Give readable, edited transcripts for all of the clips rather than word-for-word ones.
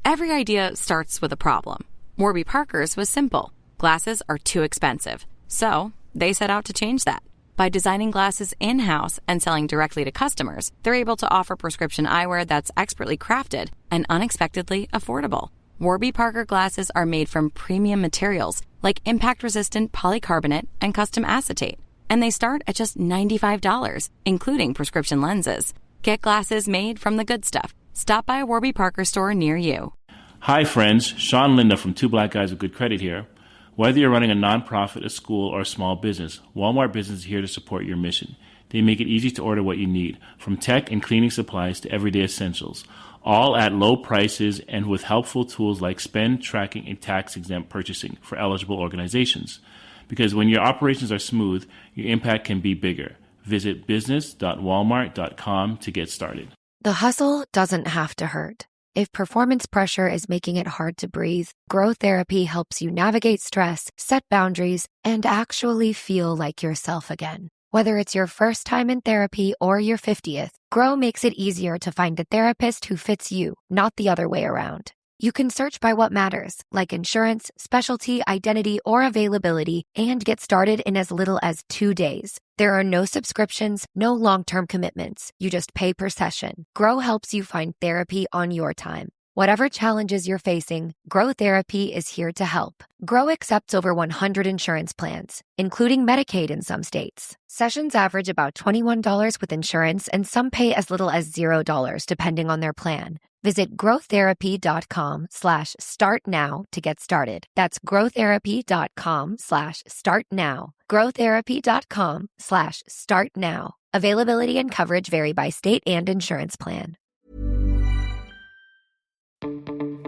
Every idea starts with a problem. Warby Parker's was simple. Glasses are too expensive. So they set out to change that. By designing glasses in-house and selling directly to customers, they're able to offer prescription eyewear that's expertly crafted and unexpectedly affordable. Warby Parker glasses are made from premium materials like impact-resistant polycarbonate and custom acetate. And they start at just $95, including prescription lenses. Get glasses made from the good stuff. Stop by a Warby Parker store near you. Hi friends, Sean Linda from Two Black Guys with Good Credit here. Whether you're running a nonprofit, a school, or a small business, Walmart Business is here to support your mission. They make it easy to order what you need, from tech and cleaning supplies to everyday essentials, all at low prices and with helpful tools like spend tracking and tax-exempt purchasing for eligible organizations. Because when your operations are smooth, your impact can be bigger. Visit business.walmart.com to get started. The hustle doesn't have to hurt. If performance pressure is making it hard to breathe, Grow Therapy helps you navigate stress, set boundaries, and actually feel like yourself again. Whether it's your first time in therapy or your 50th, Grow makes it easier to find a therapist who fits you, not the other way around. You can search by what matters, like insurance, specialty, identity, or availability, and get started in as little as 2 days. There are no subscriptions, no long-term commitments. You just pay per session. Grow helps you find therapy on your time. Whatever challenges you're facing, Grow Therapy is here to help. Grow accepts over 100 insurance plans, including Medicaid in some states. Sessions average about $21 with insurance, and some pay as little as $0 depending on their plan. Visit growtherapy.com/start now to get started. That's growtherapy.com/start now. growtherapy.com/start now. Availability and coverage vary by state and insurance plan.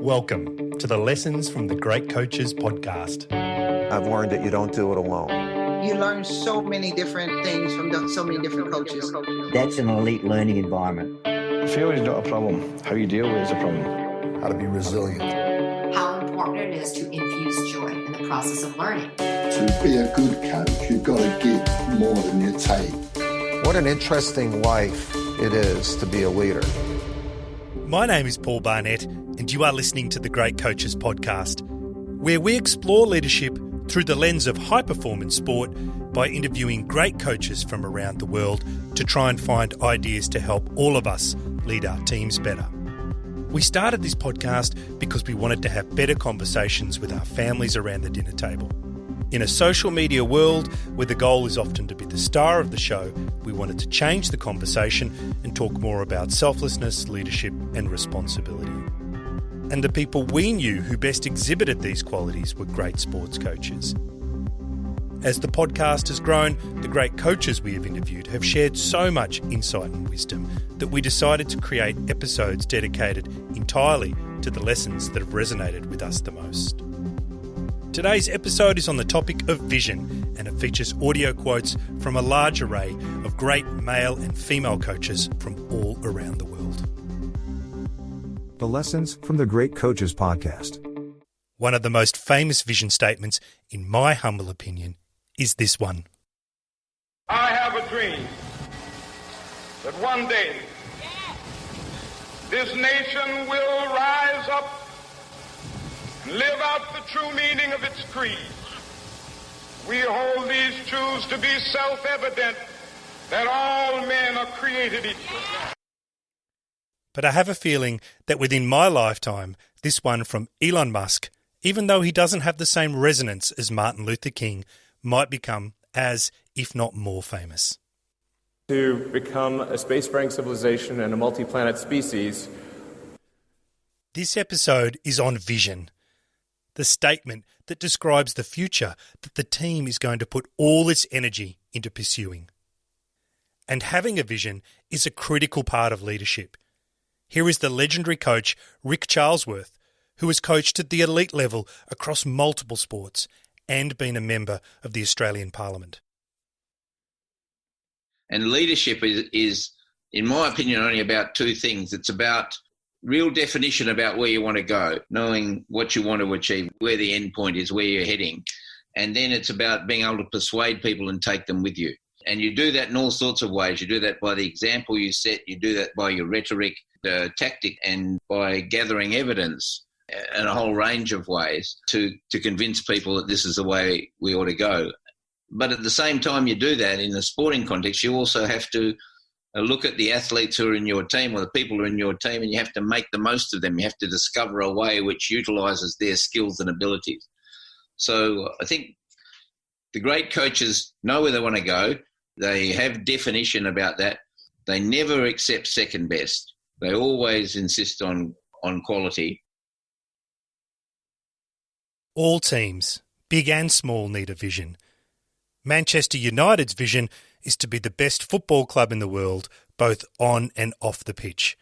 Welcome to the Lessons from the Great Coaches podcast. I've learned that you don't do it alone. You learn so many different things from so many different coaches. That's an elite learning environment. Failure is not a problem. How you deal with it is a problem. How to be resilient. How important it is to infuse joy in the process of learning. To be a good coach, you've got to give more than you take. What an interesting life it is to be a leader. My name is Paul Barnett, and you are listening to the Great Coaches podcast, where we explore leadership through the lens of high-performance sport by interviewing great coaches from around the world to try and find ideas to help all of us lead our teams better. We started this podcast because we wanted to have better conversations with our families around the dinner table. In a social media world where the goal is often to be the star of the show, we wanted to change the conversation and talk more about selflessness, leadership, and responsibility. And the people we knew who best exhibited these qualities were great sports coaches. As the podcast has grown, the great coaches we have interviewed have shared so much insight and wisdom that we decided to create episodes dedicated entirely to the lessons that have resonated with us the most. Today's episode is on the topic of vision, and it features audio quotes from a large array of great male and female coaches from all around the world. The Lessons from the Great Coaches podcast. One of the most famous vision statements, in my humble opinion, is this one. I have a dream that one day this nation will rise up and live out the true meaning of its creed. We hold these truths to be self-evident, that all men are created equal. But I have a feeling that within my lifetime, this one from Elon Musk, even though he doesn't have the same resonance as Martin Luther King, might become as, if not more famous. To become a spacefaring civilization and a multi-planet species. This episode is on vision, the statement that describes the future that the team is going to put all its energy into pursuing. And having a vision is a critical part of leadership. Here is the legendary coach Rick Charlesworth, who has coached at the elite level across multiple sports and been a member of the Australian Parliament. And leadership is, in my opinion, only about two things. It's about real definition about where you want to go, knowing what you want to achieve, where the end point is, where you're heading. And then it's about being able to persuade people and take them with you. And you do that in all sorts of ways. You do that by the example you set. You do that by your rhetoric, the tactic, and by gathering evidence. in a whole range of ways to convince people that this is the way we ought to go. But at the same time you do that in the sporting context, you also have to look at the athletes who are in your team or the people who are in your team, and you have to make the most of them. You have to discover a way which utilises their skills and abilities. So I think the great coaches know where they want to go. They have definition about that. They never accept second best. They always insist on quality. All teams, big and small, need a vision. Manchester United's vision is to be the best football club in the world, both on and off the pitch.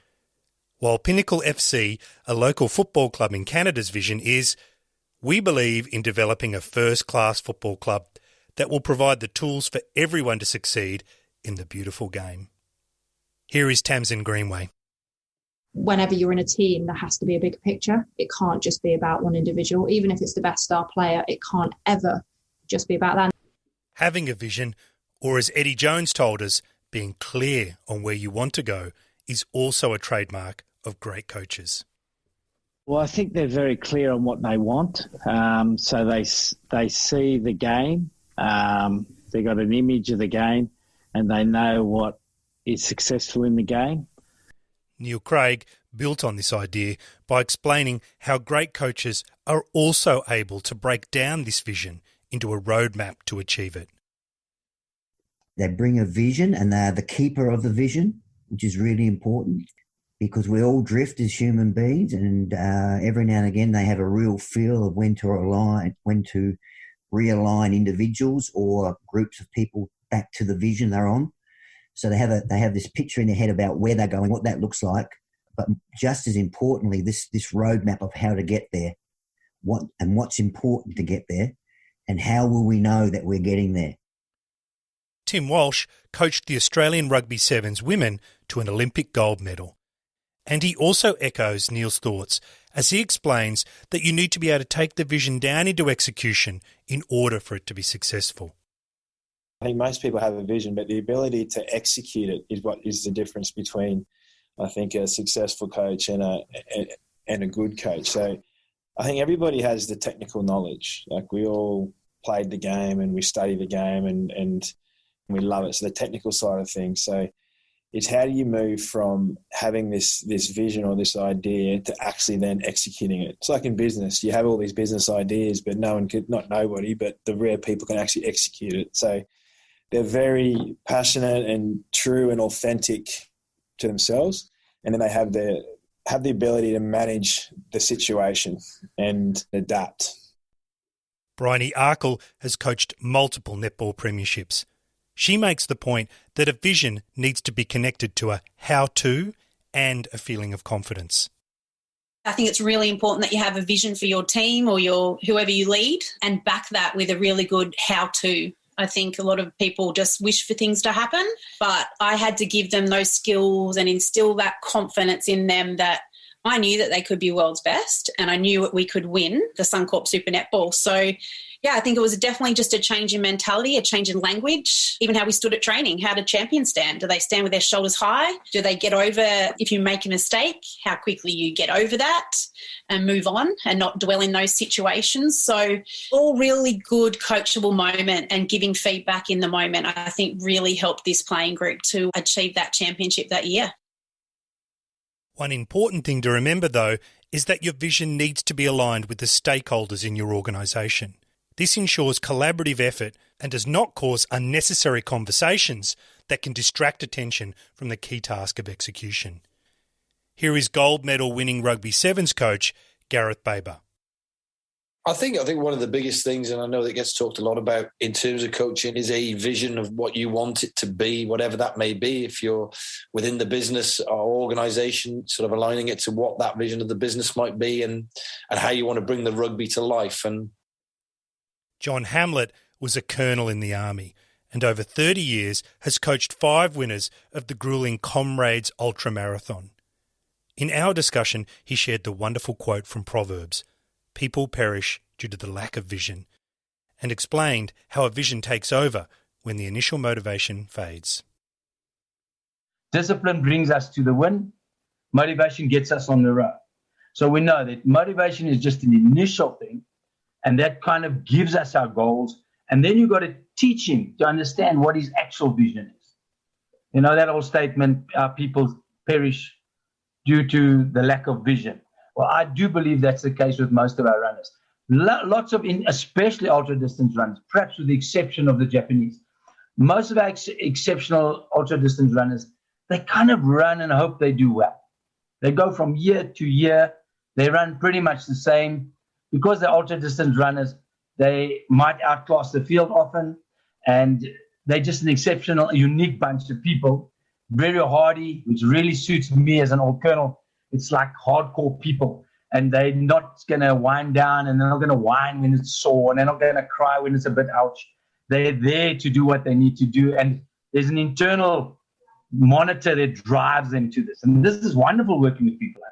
While Pinnacle FC, a local football club in Canada's vision is, we believe in developing a first-class football club that will provide the tools for everyone to succeed in the beautiful game. Here is Tamsin Greenway. Whenever you're in a team, there has to be a bigger picture. It can't just be about one individual. Even if it's the best star player, it can't ever just be about that. Having a vision, or as Eddie Jones told us, being clear on where you want to go, is also a trademark of great coaches. Well, I think they're very clear on what they want. So they see the game, they got an image of the game, and they know what is successful in the game. Neil Craig built on this idea by explaining how great coaches are also able to break down this vision into a roadmap to achieve it. They bring a vision and they're the keeper of the vision, which is really important because we all drift as human beings, and every now and again they have a real feel of when to realign individuals or groups of people back to the vision they're on. So they have this picture in their head about where they're going, what that looks like, but just as importantly, this roadmap of how to get there, what's important to get there, and how will we know that we're getting there. Tim Walsh coached the Australian Rugby Sevens women to an Olympic gold medal. And he also echoes Neil's thoughts as he explains that you need to be able to take the vision down into execution in order for it to be successful. I think most people have a vision, but the ability to execute it is what is the difference between, I think, a successful coach and a good coach. So I think everybody has the technical knowledge. Like, we all played the game and we study the game and we love it. So the technical side of things. So it's how do you move from having this vision or this idea to actually then executing it? It's like in business. You have all these business ideas, but not nobody, but the rare people can actually execute it. So they're very passionate and true and authentic to themselves. And then they have the ability to manage the situation and adapt. Bryony Arkle has coached multiple netball premierships. She makes the point that a vision needs to be connected to a how-to and a feeling of confidence. I think it's really important that you have a vision for your team or whoever you lead, and back that with a really good how-to. I think a lot of people just wish for things to happen, but I had to give them those skills and instill that confidence in them that I knew that they could be world's best, and I knew that we could win the Suncorp Super Netball. So, yeah, I think it was definitely just a change in mentality, a change in language, even how we stood at training. How do champions stand? Do they stand with their shoulders high? Do they get over if you make a mistake, how quickly you get over that and move on and not dwell in those situations? So all really good coachable moment, and giving feedback in the moment, I think really helped this playing group to achieve that championship that year. One important thing to remember, though, is that your vision needs to be aligned with the stakeholders in your organisation. This ensures collaborative effort and does not cause unnecessary conversations that can distract attention from the key task of execution. Here is gold medal winning rugby sevens coach Gareth Baber. I think one of the biggest things, and I know that gets talked a lot about in terms of coaching, is a vision of what you want it to be, whatever that may be. If you're within the business or organisation, sort of aligning it to what that vision of the business might be and how you want to bring the rugby to life. And John Hamlet was a colonel in the army and over 30 years has coached 5 winners of the gruelling Comrades Ultramarathon. In our discussion, he shared the wonderful quote from Proverbs, "People perish due to the lack of vision," and explained how a vision takes over when the initial motivation fades. Discipline brings us to the win. Motivation gets us on the road. So we know that motivation is just an initial thing, and that kind of gives us our goals. And then you've got to teach him to understand what his actual vision is. You know, that old statement, people perish due to the lack of vision. Well, I do believe that's the case with most of our runners. Lots of, especially ultra-distance runners, perhaps with the exception of the Japanese. Most of our exceptional ultra-distance runners, they kind of run and hope they do well. They go from year to year. They run pretty much the same. Because they're ultra-distance runners, they might outclass the field often, and they're just an exceptional, unique bunch of people. Very hardy, which really suits me as an old colonel. It's like hardcore people, and they're not going to wind down, and they're not going to whine when it's sore, and they're not going to cry when it's a bit ouch. They're there to do what they need to do, and there's an internal monitor that drives them to this. And this is wonderful working with people.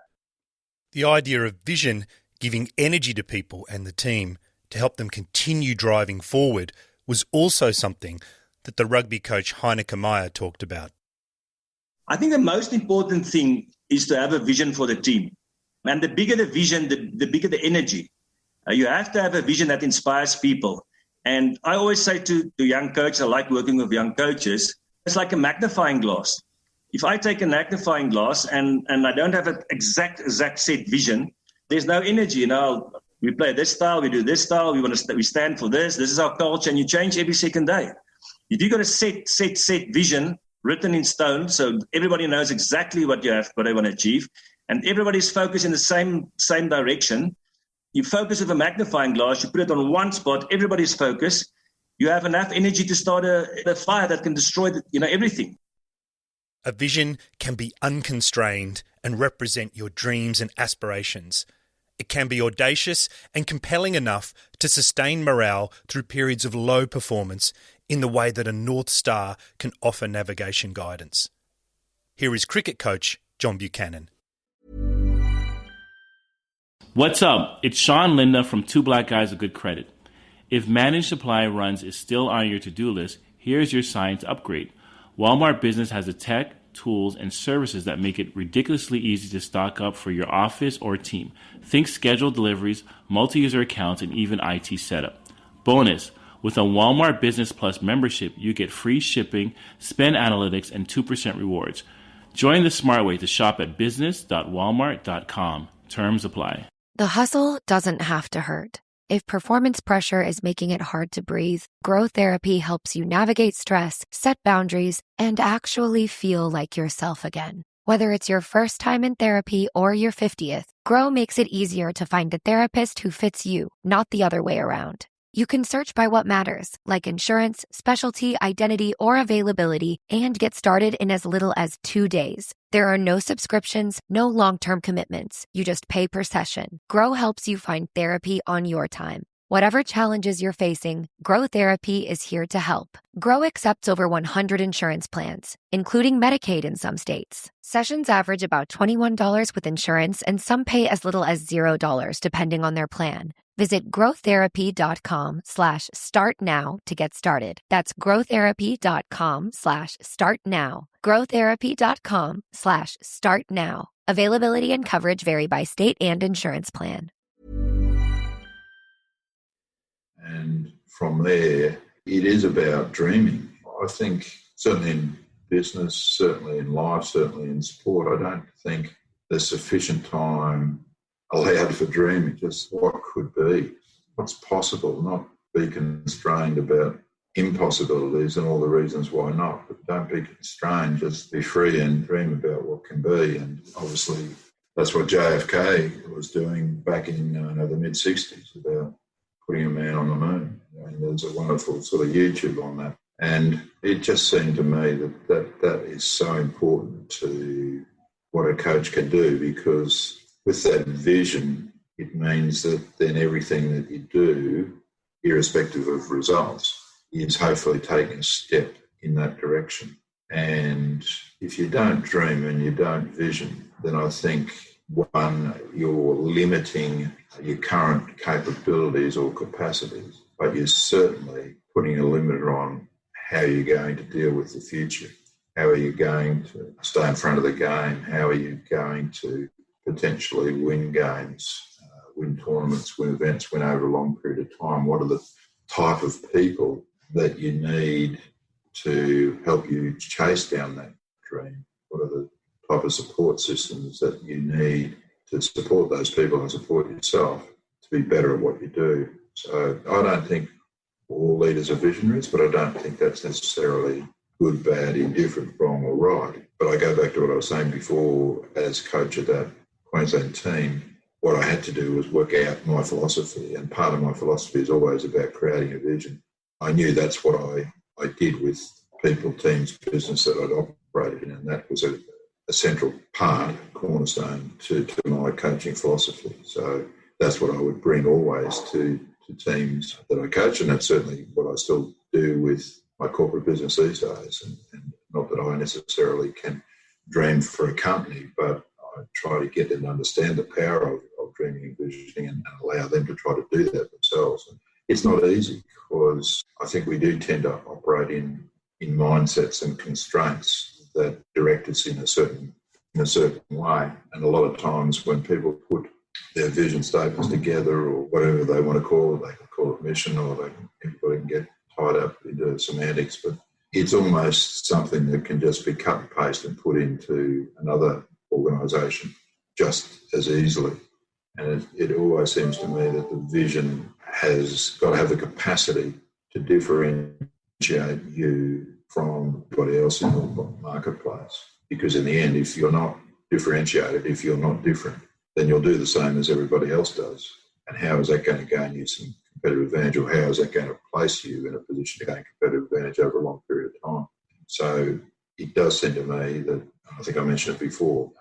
The idea of vision giving energy to people and the team to help them continue driving forward was also something that the rugby coach Heineke Meyer talked about. I think the most important thing is to have a vision for the team. And the bigger the vision, the bigger the energy. You have to have a vision that inspires people. And I always say to young coaches, I like working with young coaches, it's like a magnifying glass. If I take a magnifying glass and I don't have an exact set vision, there's no energy. You know, we play this style, we do this style, we stand for this is our culture, and you change every second day. If you've got a set vision written in stone, so everybody knows exactly what they want to achieve, and everybody's focused in the same direction, you focus with a magnifying glass, you put it on one spot, everybody's focused, you have enough energy to start a fire that can destroy everything. A vision can be unconstrained and represent your dreams and aspirations. It can be audacious and compelling enough to sustain morale through periods of low performance in the way that a North Star can offer navigation guidance. Here is cricket coach John Buchanan. What's up? It's Sean Linda from Two Black Guys with Good Credit. If managed supply runs is still on your to-do list, here's your science upgrade. Walmart Business has the tech, tools, and services that make it ridiculously easy to stock up for your office or team. Think scheduled deliveries, multi-user accounts, and even IT setup. Bonus, with a Walmart Business Plus membership, you get free shipping, spend analytics, and 2% rewards. Join the smart way to shop at business.walmart.com. Terms apply. The hustle doesn't have to hurt. If performance pressure is making it hard to breathe, Grow Therapy helps you navigate stress, set boundaries, and actually feel like yourself again. Whether it's your first time in therapy or your 50th, Grow makes it easier to find a therapist who fits you, not the other way around. You can search by what matters, like insurance, specialty, identity, or availability, and get started in as little as 2 days. There are no subscriptions, no long-term commitments. You just pay per session. Grow helps you find therapy on your time. Whatever challenges you're facing, Grow Therapy is here to help. Grow accepts over 100 insurance plans, including Medicaid in some states. Sessions average about $21 with insurance, and some pay as little as $0 depending on their plan. Visit growtherapy.com/start now to get started. That's growtherapy.com/start now. growtherapy.com/start now. Availability and coverage vary by state and insurance plan. And from there, it is about dreaming. I think certainly in business, certainly in life, certainly in sport, I don't think there's sufficient time allowed for dreaming, just what could be, what's possible, not be constrained about impossibilities and all the reasons why not, but don't be constrained, just be free and dream about what can be. And obviously that's what JFK was doing back in the mid-60s, about putting a man on the moon. I mean, there's a wonderful sort of YouTube on that. And it just seemed to me that is so important to what a coach can do, because with that vision, it means that then everything that you do, irrespective of results, is hopefully taking a step in that direction. And if you don't dream and you don't vision, then I think, one, you're limiting your current capabilities or capacities, but you're certainly putting a limiter on how you're going to deal with the future. How are you going to stay in front of the game? How are you going to potentially win games, win tournaments, win events, win over a long period of time? What are the type of people that you need to help you chase down that dream? What are the type of support systems that you need to support those people and support yourself to be better at what you do? So I don't think all leaders are visionaries, but I don't think that's necessarily good, bad, indifferent, wrong or right. But I go back to what I was saying before, as coach of that Queensland team, what I had to do was work out my philosophy, and part of my philosophy is always about creating a vision. I knew that's what I did with people, teams, business that I'd operated in, and that was a central part, cornerstone to my coaching philosophy. So that's what I would bring always to teams that I coach, and that's certainly what I still do with my corporate business these days. And not that I necessarily can dream for a company, but I try to get them to understand the power of dreaming and visioning and allow them to try to do that themselves. And it's not easy, because I think we do tend to operate in mindsets and constraints that direct us in a certain way. And a lot of times when people put their vision statements together, or whatever they want to call it, they can call it mission, or everybody can get tied up into semantics, but it's almost something that can just be cut and paste and put into another organisation just as easily. And it always seems to me that the vision has got to have the capacity to differentiate you from everybody else in the marketplace. Because in the end, if you're not differentiated, if you're not different, then you'll do the same as everybody else does. And how is that going to gain you some competitive advantage, or how is that going to place you in a position to gain competitive advantage over a long period of time? So it does seem to me that, I think I mentioned it before,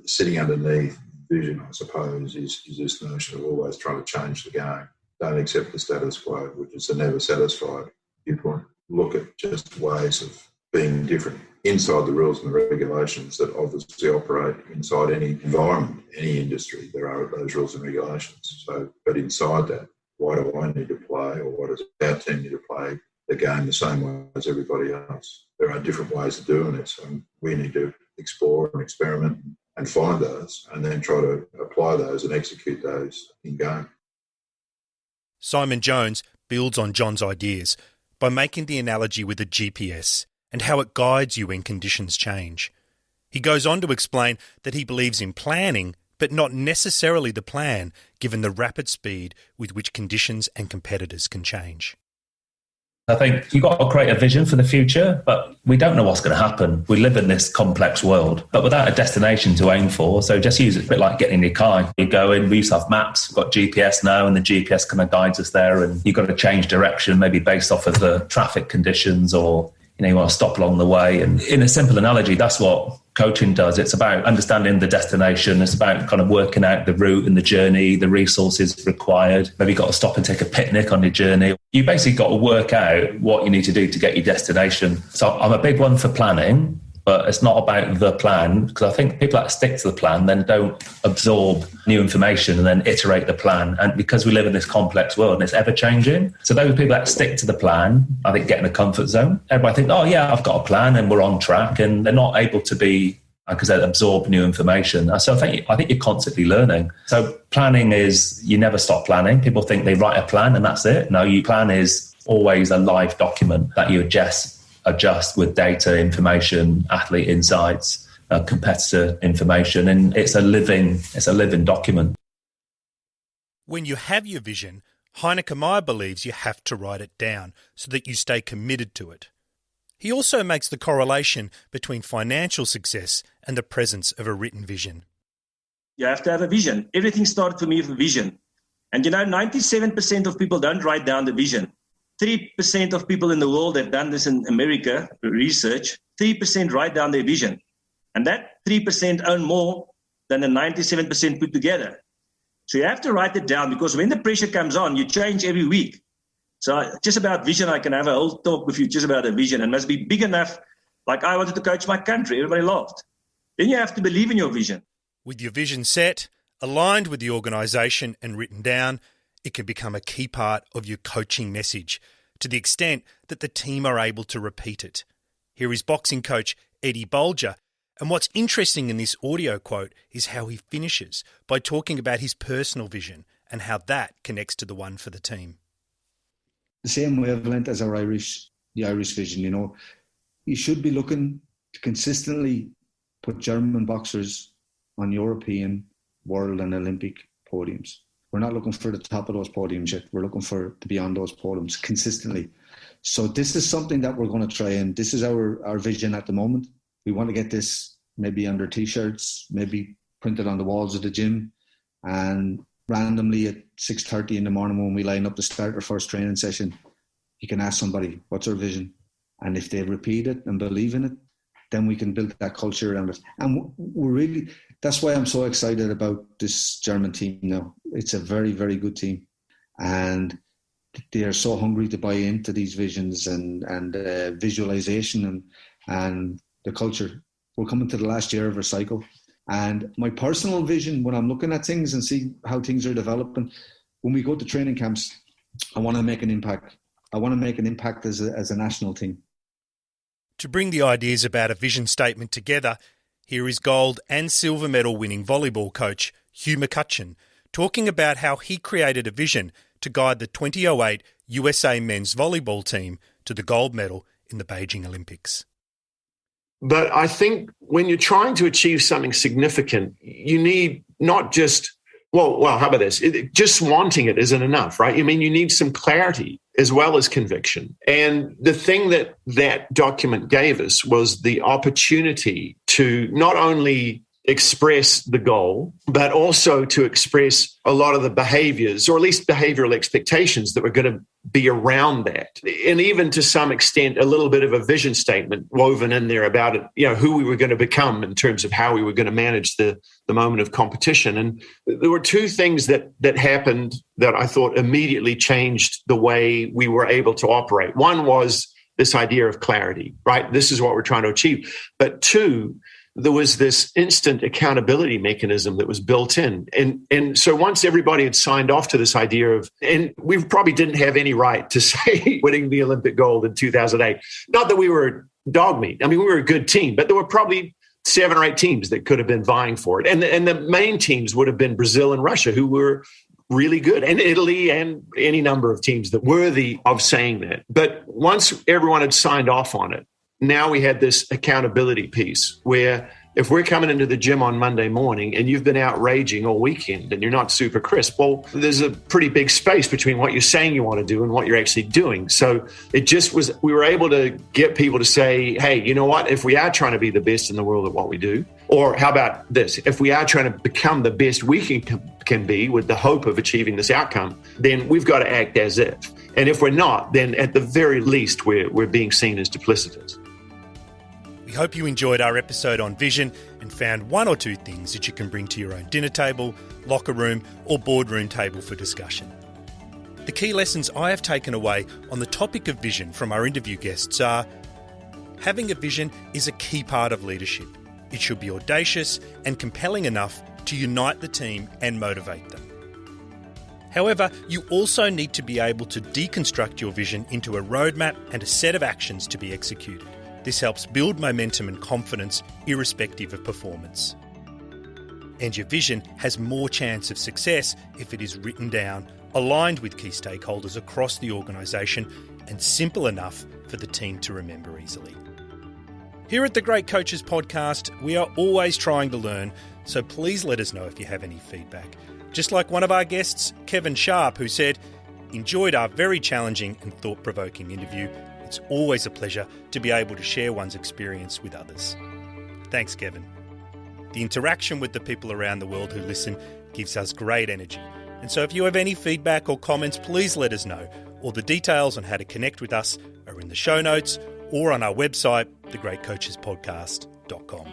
sitting underneath vision, I suppose, is this notion of always trying to change the game. Don't accept the status quo, which is a never satisfied viewpoint. Look at just ways of being different inside the rules and the regulations that obviously operate inside any environment, any industry. There are those rules and regulations. So, but inside that, why do I need to play, or why does our team need to play the game the same way as everybody else? There are different ways of doing it, so we need to explore and experiment and find those, and then try to apply those and execute those in game. Simon Jones builds on John's ideas by making the analogy with a GPS and how it guides you when conditions change. He goes on to explain that he believes in planning, but not necessarily the plan, given the rapid speed with which conditions and competitors can change. I think you've got to create a vision for the future, but we don't know what's going to happen. We live in this complex world, but without a destination to aim for. So just use it a bit like getting in your car. You go in, we used to have maps, we've got GPS now, and the GPS kind of guides us there, and you've got to change direction, maybe based off of the traffic conditions, or you want to stop along the way. And in a simple analogy, that's what coaching does. It's about understanding the destination. It's about kind of working out the route and the journey, the resources required. Maybe you've got to stop and take a picnic on your journey. You basically got to work out what you need to do to get your destination. So I'm a big one for planning, but it's not about the plan, because I think people that stick to the plan then don't absorb new information and then iterate the plan. And because we live in this complex world and it's ever changing, so those people that stick to the plan, I think, get in a comfort zone. Everybody thinks, oh yeah, I've got a plan and we're on track, and they're not able to be, because they absorb new information. So I think you're constantly learning. So planning is, you never stop planning. People think they write a plan and that's it. No, your plan is always a live document that you adjust with data, information, athlete insights, competitor information, and it's a living document. When you have your vision, Heineke Meyer believes you have to write it down so that you stay committed to it. He also makes the correlation between financial success and the presence of a written vision. You have to have a vision. Everything started for me with a vision. And 97% of people don't write down the vision. 3% of people in the world have done this in America, research, 3% write down their vision. And that 3% own more than the 97% put together. So you have to write it down, because when the pressure comes on, you change every week. So just about vision, I can have a whole talk with you just about a vision, and must be big enough. Like I wanted to coach my country, everybody laughed. Then you have to believe in your vision. With your vision set, aligned with the organisation and written down, it can become a key part of your coaching message, to the extent that the team are able to repeat it. Here is boxing coach Eddie Bolger And what's interesting in this audio quote is how he finishes by talking about his personal vision and how that connects to the one for the team. The same wavelength as the Irish vision, you know. You should be looking to consistently put German boxers on European, world and Olympic podiums. We're not looking for the top of those podiums yet. We're looking to be on those podiums consistently. So this is something that we're going to try, and this is our vision at the moment. We want to get this maybe under T-shirts, maybe printed on the walls of the gym, and randomly at 6:30 in the morning when we line up to start our first training session, you can ask somebody, what's our vision? And if they repeat it and believe in it, then we can build that culture around it. And we're really, that's why I'm so excited about this German team now. It's a very, very good team. And they are so hungry to buy into these visions and visualization and the culture. We're coming to the last year of our cycle. And my personal vision, when I'm looking at things and see how things are developing, when we go to training camps, I want to make an impact. I want to make an impact as a national team. To bring the ideas about a vision statement together, here is gold and silver medal winning volleyball coach Hugh McCutcheon talking about how he created a vision to guide the 2008 USA men's volleyball team to the gold medal in the Beijing Olympics. But I think when you're trying to achieve something significant, you need not just, well, how about this? Just wanting it isn't enough, right? I mean, you need some clarity as well as conviction. And the thing that document gave us was the opportunity to not only express the goal, but also to express a lot of the behaviors, or at least behavioral expectations that were going to be around that. And even to some extent, a little bit of a vision statement woven in there about it, you know, who we were going to become in terms of how we were going to manage the moment of competition. And there were two things that happened that I thought immediately changed the way we were able to operate. One was this idea of clarity, right? This is what we're trying to achieve. But two, there was this instant accountability mechanism that was built in. And so once everybody had signed off to this idea of, and we probably didn't have any right to say winning the Olympic gold in 2008, not that we were dog meat. I mean, we were a good team, but there were probably 7 or 8 teams that could have been vying for it. And the main teams would have been Brazil and Russia, who were really good, and Italy and any number of teams that were worthy of saying that. But once everyone had signed off on it, now we had this accountability piece where if we're coming into the gym on Monday morning and you've been out raging all weekend and you're not super crisp, well, there's a pretty big space between what you're saying you want to do and what you're actually doing. So it just was, we were able to get people to say, hey, you know what, if we are trying to be the best in the world at what we do, or how about this, if we are trying to become the best we can be with the hope of achieving this outcome, then we've got to act as if. And if we're not, then at the very least, we're being seen as duplicitous. We hope you enjoyed our episode on vision and found 1 or 2 things that you can bring to your own dinner table, locker room, or boardroom table for discussion. The key lessons I have taken away on the topic of vision from our interview guests are: having a vision is a key part of leadership. It should be audacious and compelling enough to unite the team and motivate them. However, you also need to be able to deconstruct your vision into a roadmap and a set of actions to be executed. This helps build momentum and confidence irrespective of performance. And your vision has more chance of success if it is written down, aligned with key stakeholders across the organisation, and simple enough for the team to remember easily. Here at the Great Coaches Podcast, we are always trying to learn, so please let us know if you have any feedback. Just like one of our guests, Kevin Sharp, who said, "Enjoyed our very challenging and thought-provoking interview. It's always a pleasure to be able to share one's experience with others." Thanks, Kevin. The interaction with the people around the world who listen gives us great energy. And so if you have any feedback or comments, please let us know. All the details on how to connect with us are in the show notes or on our website, thegreatcoachespodcast.com.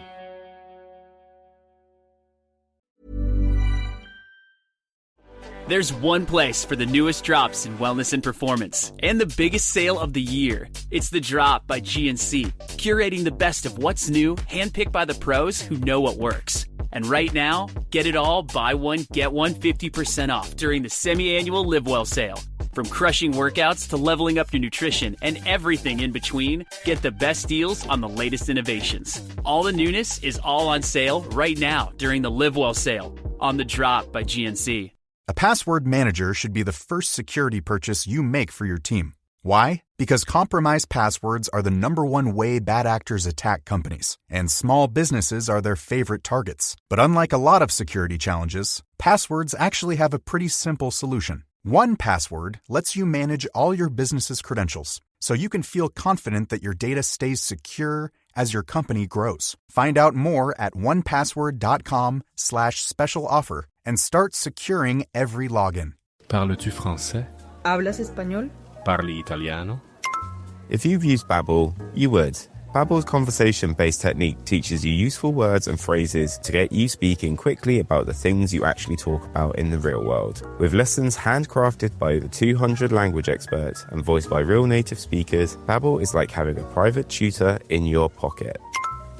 There's one place for the newest drops in wellness and performance, and the biggest sale of the year. It's The Drop by GNC, curating the best of what's new, handpicked by the pros who know what works. And right now, get it all, buy one, get one 50% off during the semi-annual Live Well sale. From crushing workouts to leveling up your nutrition and everything in between, get the best deals on the latest innovations. All the newness is all on sale right now during the Live Well sale on The Drop by GNC. A password manager should be the first security purchase you make for your team. Why? Because compromised passwords are the #1 way bad actors attack companies, and small businesses are their favorite targets. But unlike a lot of security challenges, passwords actually have a pretty simple solution. 1Password lets you manage all your business's credentials, so you can feel confident that your data stays secure as your company grows. Find out more at 1password.com/special offer and start securing every login. Parles-tu français? ¿Hablas español? Parli italiano? If you've used Babbel, you would. Babbel's conversation-based technique teaches you useful words and phrases to get you speaking quickly about the things you actually talk about in the real world. With lessons handcrafted by over 200 language experts and voiced by real native speakers, Babbel is like having a private tutor in your pocket.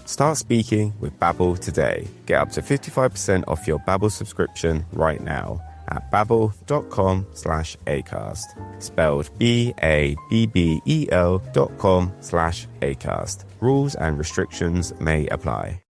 Start speaking with Babbel today. Get up to 55% off your Babbel subscription right now at babbel.com/acast. Spelled BABBEL.com/acast. Rules and restrictions may apply.